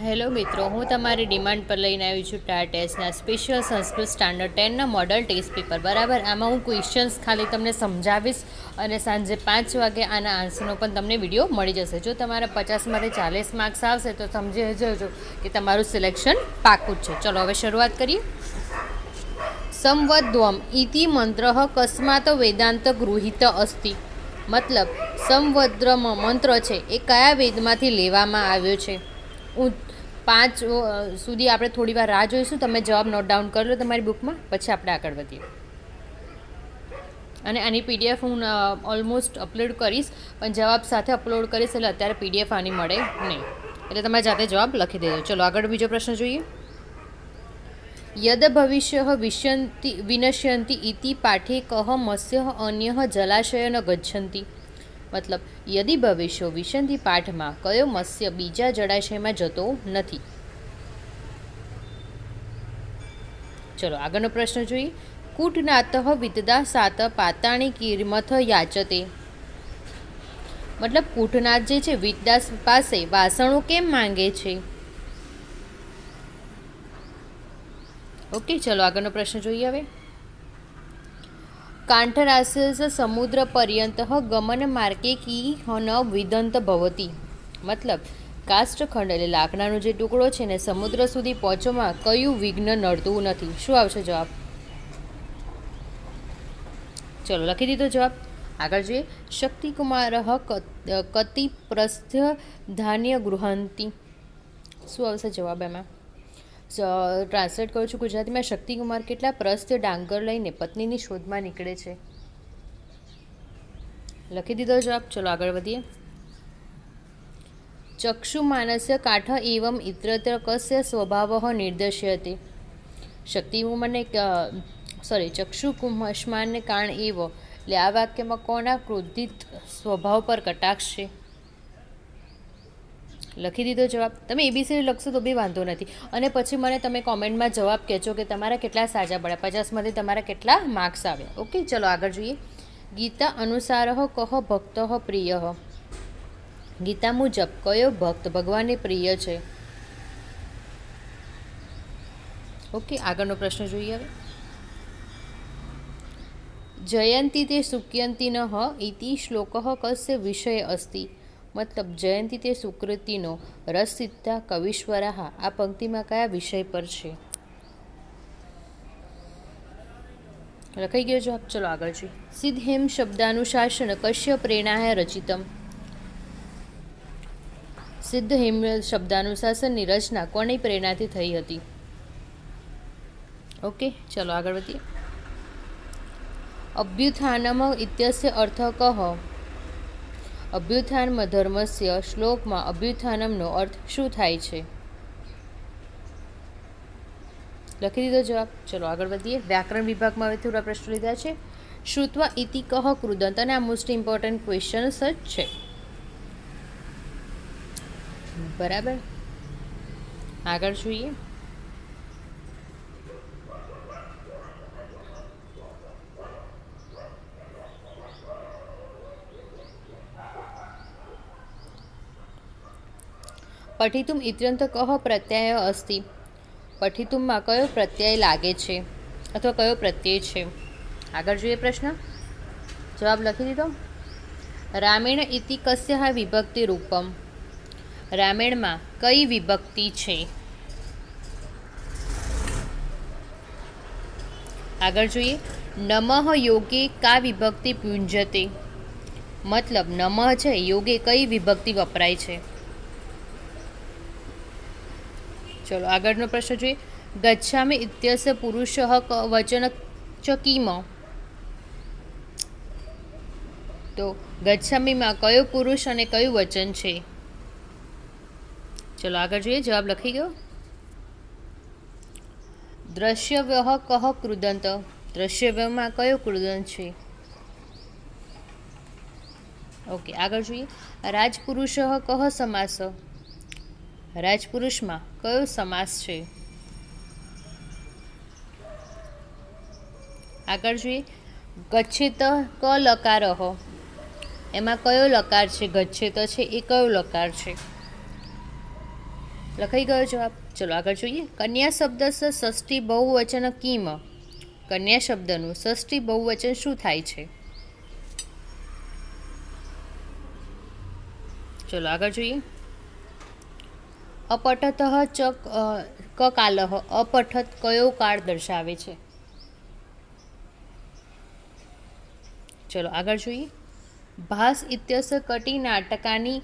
Hello મિત્રો, હું તમારી ડિમાન્ડ પર લઈને આવી છું ટાર ટેસ્ટના સ્પેશિયલ સંસ્કૃત સ્ટાન્ડર્ડ 10ના મોડલ ટેસ્ટ પેપર. બરાબર, આમાં હું ક્વેશ્ચન્સ ખાલી તમને સમજાવીશ અને સાંજે 5 વાગે આના આન્સરનો પણ તમને વિડીયો મળી જશે. જો તમારા 50માંથી 40 માર્ક્સ આવશે તો સમજી જજો કે તમારું સિલેક્શન પાકું જ છે. ચલો હવે શરૂઆત કરીએ. સંવદ્વમ ઇતિ મંત્ર કસ્માત વેદાંત ગૃહિત અસ્તિ. મતલબ સંવદ્રમ મંત્ર છે એ કયા વેદમાંથી લેવામાં આવ્યો છે. 5 સુધી આપણે થોડી વાર રાહ જોઈશું. તમે જવાબ નોટ ડાઉન કરી લો તમારી બુકમાં, પછી આપણે આગળ વધીએ. અને આની પીડીએફ હું ઓલમોસ્ટ અપલોડ કરીશ, પણ જવાબ સાથે અપલોડ કરીશ એટલે અત્યારે પીડીએફ આની મળે નહીં, એટલે તમે જાતે જવાબ લખી દેજો. ચલો આગળ બીજો પ્રશ્ન જોઈએ. યદ ભવિષ્ય વિનશ્યંતિ ઇતિ પાઠે કહ મત્સ્ય અન્ય જલાશય ન ગચ્છંતિ. મતલબ યદિ ભવિષ્યો વિશંતિ પાઠમાં કયો મત્સ્ય બીજા જળાશયમાં જતો નથી. ચલો આગળનો પ્રશ્ન જોઈએ. કૂટનાથ વિદદા સાત પાતાણી કિરમથ યાચતે. મતલબ કૂટનાથ જે છે વિદદાસ પાસે વાસણો કેમ માંગે છે. ઓકે, ચલો આગળનો પ્રશ્ન જોઈએ. હવે કાંઠરાસ્યસ સમુદ્ર પર્યંત ગમન માર્ગે કી ન વિદંત ભવતી. મતલબ કાષ્ઠખંડ એટલે લાકડાનો જે ટુકડો છે ને સમુદ્ર સુધી પહોંચવામાં કયું વિઘ્ન નડતું નથી. શું આવશે જવાબ? ચલો લખી દીધો જવાબ. આગળ જોઈએ. શક્તિકુમાર કતિ પ્રસ્થ ધાન્ય ગૃહંતી. શું આવશે જવાબ એમાં? ટ્રાન્સલેટ કરું છું ગુજરાતીમાં. શક્તિકુમાર કેટલા પ્રસ્થ ડાંગર લઈને પત્નીની શોધમાં નીકળે છે. લખી દીધો જવાબ. ચલો આગળ વધીએ. ચક્ષુ માનસ્ય કાઠ એવમ ઇત્રત્ર કસ્ય સ્વભાવ નિર્દશ્યતે. શક્તિકુમારને ચક્ષુ કુષ્માનને કારણ એવો, એટલે આ વાક્યમાં કોના ક્રોધિત સ્વભાવ પર કટાક્ષ છે. લખી દીધો જવાબ. તમે એબીસીડી લખશો તો બી વાંધો નથી, અને પછી મને તમે કોમેન્ટમાં જવાબ કહેજો કે તમારા કેટલા સાચા પડ્યા, 50માંથી તમારા કેટલા માર્ક્સ આવ્યા. ઓકે, ચલો આગળ જોઈએ. ગીતા અનુસાર કહ ભક્ત પ્રિય. ગીતા મુજબ કયો ભક્ત ભગવાનને પ્રિય છે. ઓકે, આગળનો પ્રશ્ન જોઈએ. હવે જયંતી તે સુક્યંતી ન ઇતિ શ્લોક કસ્ય વિષય અસ્તિ. મતલબ જયંતી તે સુકૃતિનો રસ સિદ્ધા કવિશ્વરા. આ પંક્તિમાં કયા વિષય પર છે. લખાઈ ગયો જવાબ. ચલો આગળ જોઈએ. સિદ્ધહેમ શબ્દાનુશાસન કશ્ય પ્રેરણાએ રચિતમ. સિદ્ધહેમ શબ્દાનુશાસનની રચના કોની પ્રેરણાથી થઈ હતી. ઓકે, ચલો આગળ વધીએ. અભ્યુત્થાનમ ઇત્યસ્ય અર્થ કહ. અભ્યુત્થાન ધર્મસ્ય શ્લોકમાં અભ્યુત્થાનમનો અર્થ શું થાય છે. લખી દીધો જવાબ. ચલો આગળ વધીએ. વ્યાકરણ વિભાગમાં હવે થોડા પ્રશ્નો લીધા છે. શ્રુત્વા ઇતિ કહ કૃદંત. અને આ મોસ્ટ ઇમ્પોર્ટન્ટ ક્વેશ્ચન્સ જ છે. બરાબર, આગળ જોઈએ. પઠિતુમ ઇત્યંત કહ પ્રત્યય અસ્તિ. પઠિતુમમાં કયો પ્રત્યય લાગે છે અથવા કયો પ્રત્યય છે. આગળ જોઈએ પ્રશ્ન. જવાબ લખી દીધો. રામેણ ઇતિ કસ્ય વિભક્તિ રૂપમ. રામેણમાં કઈ વિભક્તિ છે. આગળ જોઈએ. નમઃ યોગે કા વિભક્તિ પુંજતે. મતલબ નમઃ છે યોગે કઈ વિભક્તિ વપરાય છે. ચલો આગળનો પ્રશ્ન જોઈએ. ગચ્છામિ ઇત્યસ્ય પુરુષ વચન ચ કિમ. તો ગચ્છામીમાં કયો પુરુષ અને કયું વચન છે. ચલો આગળ જોઈએ. જવાબ લખી ગયો. દ્રશ્યવ્યહ કહ કૃદંત. દ્રશ્યવ્યમાં કયો કૃદંત છે. ઓકે, આગળ જોઈએ. રાજપુરુષ કહ સમાસ. રાજપુરુષમાં કયો સમાસ છે. આગળ જોઈએ. ગચ્છેત ક લકાર. એમાં કયો લકાર છે. ગચ્છેત છે એ કયો લકાર છે. લખાઈ ગયો જવાબ. ચલો આગળ જોઈએ. કન્યા શબ્દ ષષ્ઠી બહુવચન કિમ. કન્યા શબ્દનું ષષ્ઠી બહુવચન શું થાય છે? ચલો આગળ જોઈએ. અપઠત ચ કાલહ. અપઠત કયો કાળ દર્શાવે છે? ચલો આગળ જોઈએ. ભાસ ઇત્યસ્ય કટી નાટકાની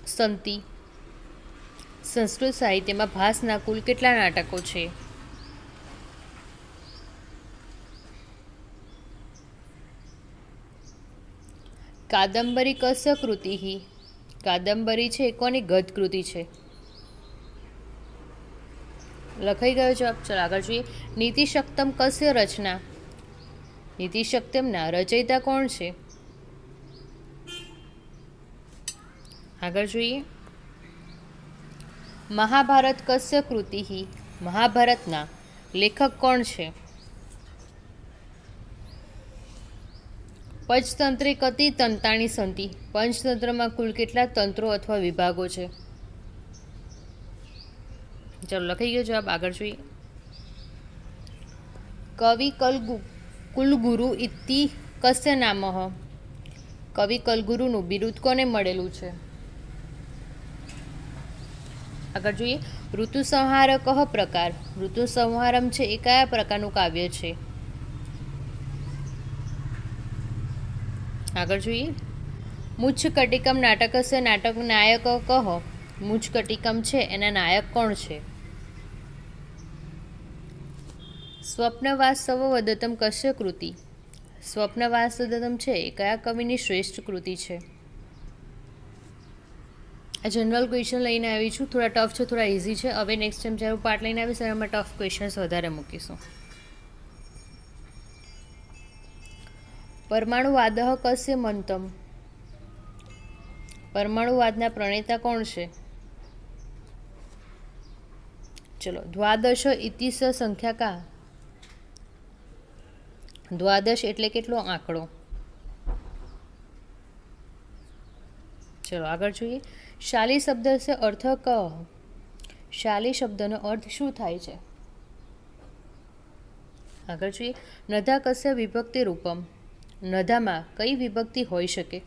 સંતિ. સંસ્કૃત સાહિત્યમાં ભાસના કુલ કેટલા નાટકો છે? કાદંબરી કસ્ય કૃતિ? કાદંબરી છે કોની ગદ્ય કૃતિ છે? લખાઈ ગયો જવાબ. ચલો આગળ જોઈએ. નીતિશક્તમ કસ્ય રચના? નીતિશક્તમના રચયિતા કોણ છે? આગળ જોઈએ. મહાભારત કસ્ય કૃતિ? મહાભારતના લેખક કોણ છે? પંચતંત્રે કતિ તંતાણી સંતિ. પંચતંત્રમાં કુલ કેટલા તંત્રો અથવા વિભાગો છે? ચલો લખાઈ ગયો જવાબ. આગળ જોઈએ. કવિ કુલગુરુ ઇતિ કસ્ય નામઃ? કવિ કુલગુરુનું બિરુદ કોને મળેલું છે? આગળ જોઈએ. ઋતુસંહાર કહ પ્રકાર? ઋતુસંહારમ છે એ કયા પ્રકારનું કાવ્ય છે? આગળ જોઈએ. મુચ્છકટિકમ નાટકસ્ય નાટક નાયક કહ? મુચ્છકટિકમ છે એના નાયક કોણ છે? સ્વપ્નવાસ્તવ વદતમ કસ્ય કૃતિ? સ્વપ્નવાસ્તવદતમ છે એ કયા કવિની શ્રેષ્ઠ કૃતિ છે? આ જનરલ ક્વેશ્ચન લઈને આવી છું. થોડા ટફ છે, થોડા ઇઝી છે. હવે નેક્સ્ટ ટાઈમ જ્યારે હું પાર્ટ લઈને આવીશ એમાં ટફ ક્વેશ્ચન્સ વધારે મૂકીશું. પરમાણુવાદ કસ્ય મંતમ? પરમાણુવાદના પ્રણેતા કોણ છે? ચલો. દ્વાદશ ઇતિસ સંખ્યા કા? દ્વાદશ એટલે કેટલો આંકડો? ચલો આગળ જોઈએ. શાલી શબ્દ છે અર્થ ક? શાલી શબ્દનો અર્થ શું થાય છે? આગળ જોઈએ. નધા કસ્ય વિભક્તિ રૂપમ? નધામાં કઈ વિભક્તિ હોઈ શકે?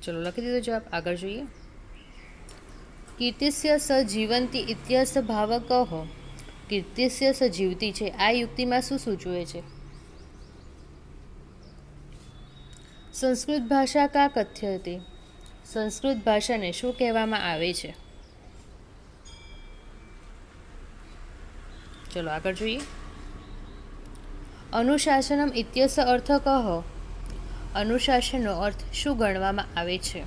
ચલો લખી દીધો જવાબ. આગળ જોઈએ. કીર્તિસ્ય સજીવંતી ઇત્યસ્થ ભાવ કહ? કીર્તિસ્ય સજીવતી છે આ યુક્તિમાં શું સૂચવે છે? સંસ્કૃત ભાષા કા કથ્યતે? સંસ્કૃત ભાષાને શું કહેવામાં આવે છે? ચલો આગળ જોઈએ. અનુશાસનમ ઇત્યસ્ય અર્થ કહ? અનુશાસનનો અર્થ શું ગણવામાં આવે છે?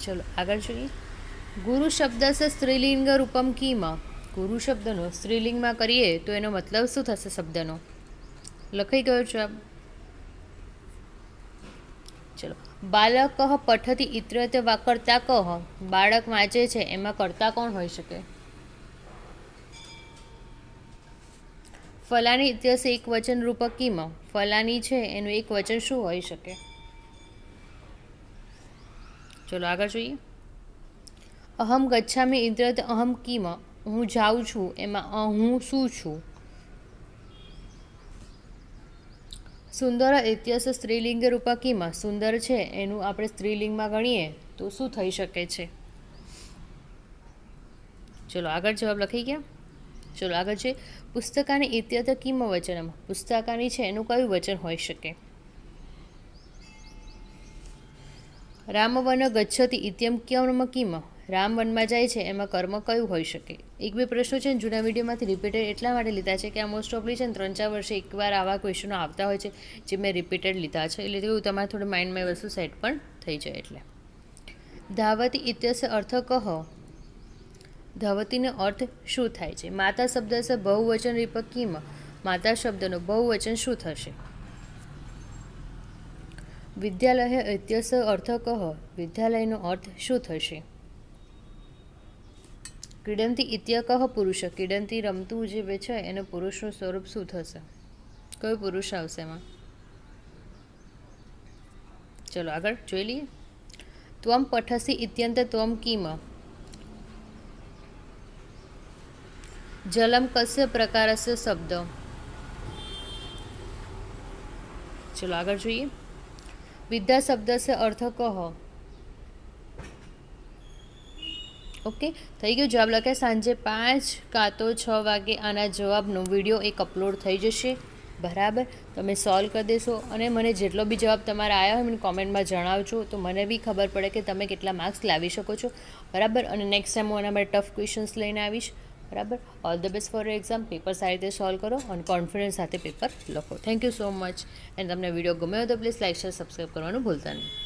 ચલો આગળ જોઈએ. ગુરુ શબ્દ સ્ત્રીલિંગ રૂપમ કિમ? ગુરુ શબ્દનો સ્ત્રીલિંગમાં કરીએ તો એનો મતલબ શું થશે શબ્દનો? લખાઈ ગયો જવાબ. ચલો. બાલક પઠતી ઇત્રત કર્તા કહ? બાળક વાંચે છે એમાં કર્તા કોણ હોઈ શકે? ફલાની ઇત્યસ એક વચન રૂપ કિમ? ફલાની છે એનું એક વચન શું હોઈ શકે? ચલો આગળ જોઈએ. અહમ ગચ્છામિ ઇત્રત અહમ કિમ? હું જાઉં છું એમાં હું શું છું? સુંદર ઇત્યસ સ્ત્રીલિંગ રૂપ કિમ? સુંદર છે એનું આપણે સ્ત્રીલિંગમાં ગણીએ તો શું થઈ શકે છે? ચલો આગળ જવાબ લખી ગયા. ચલો આગળ છે. પુસ્તકાની ઇત્યત કિમ વચનમ? પુસ્તકાની છે એનું કયું વચન હોઈ શકે? રામવન ગચ્છતિ ઇત્યમ કર્મ કિમ? રામ વનમાં જાય છે એમાં કર્મ કયું હોઈ શકે? એક બે પ્રશ્નો છે જૂના વિડીયોમાંથી રિપીટેડ એટલા માટે લીધા છે કે આ મોસ્ટ ઓફલી છે ને 3-4 વર્ષે એકવાર આવા ક્વેશ્ચનો આવતા હોય છે જે મેં રિપીટેડ લીધા છે એટલે એવું તમારે થોડું માઇન્ડમાં વસ્તુ સેટ પણ થઈ જાય. એટલે ધાવતી ઇત્યસ્ય અર્થ કહ? ધાવતીનો અર્થ શું થાય છે? માતા શબ્દ છે બહુવચન રૂપ કિમ? માતા શબ્દનો બહુવચન શું થશે? વિદ્યાલય ઇત્યસ્ય અર્થ કહ? વિદ્યાલયનો અર્થ શું થશે? ક્રીડંતી ઇત્ય કહ પુરુષ? ક્રીડંતી રમતું જે છે એનો પુરુષનું સ્વરૂપ શું થશે? કયો પુરુષ આવશે એમાં? ચલો આગળ જોઈ લઈએ. ત્વમ પઠસि ઇત્યન્તે ત્વમ કિમ? જલમ કस्य પ્રકારस्य શબ્દ? ચલો આગળ જોઈએ. વિદ્યા શબ્દस्य અર્થ કહ. ઓકે, થઈ ગયું. જવાબ લખે. સાંજે 5 કાં તો 6 વાગે આના જવાબનો વિડીયો એક અપલોડ થઈ જશે. બરાબર, તમે સોલ્વ કરી દેશો અને મને જેટલો બી જવાબ તમારા આવ્યા હોય મને કોમેન્ટમાં જણાવજો, તો મને બી ખબર પડે કે તમે કેટલા માર્ક્સ લાવી શકો છો. બરાબર, અને નેક્સ્ટ ટાઈમ હું એના માટે ટફ ક્વેશ્ચન્સ લઈને આવીશ. બરાબર, all the best for exam. Paper સારી રીતે સોલ્વ કરો અને કોન્ફિડન્સ સાથે પેપર લખો. Thank you so much. અને તમને વિડીયો ગમ્યો હોય તો પ્લીઝ લાઈક શેર સબસ્ક્રાઈબ કરવાનું ભૂલતા નહીં.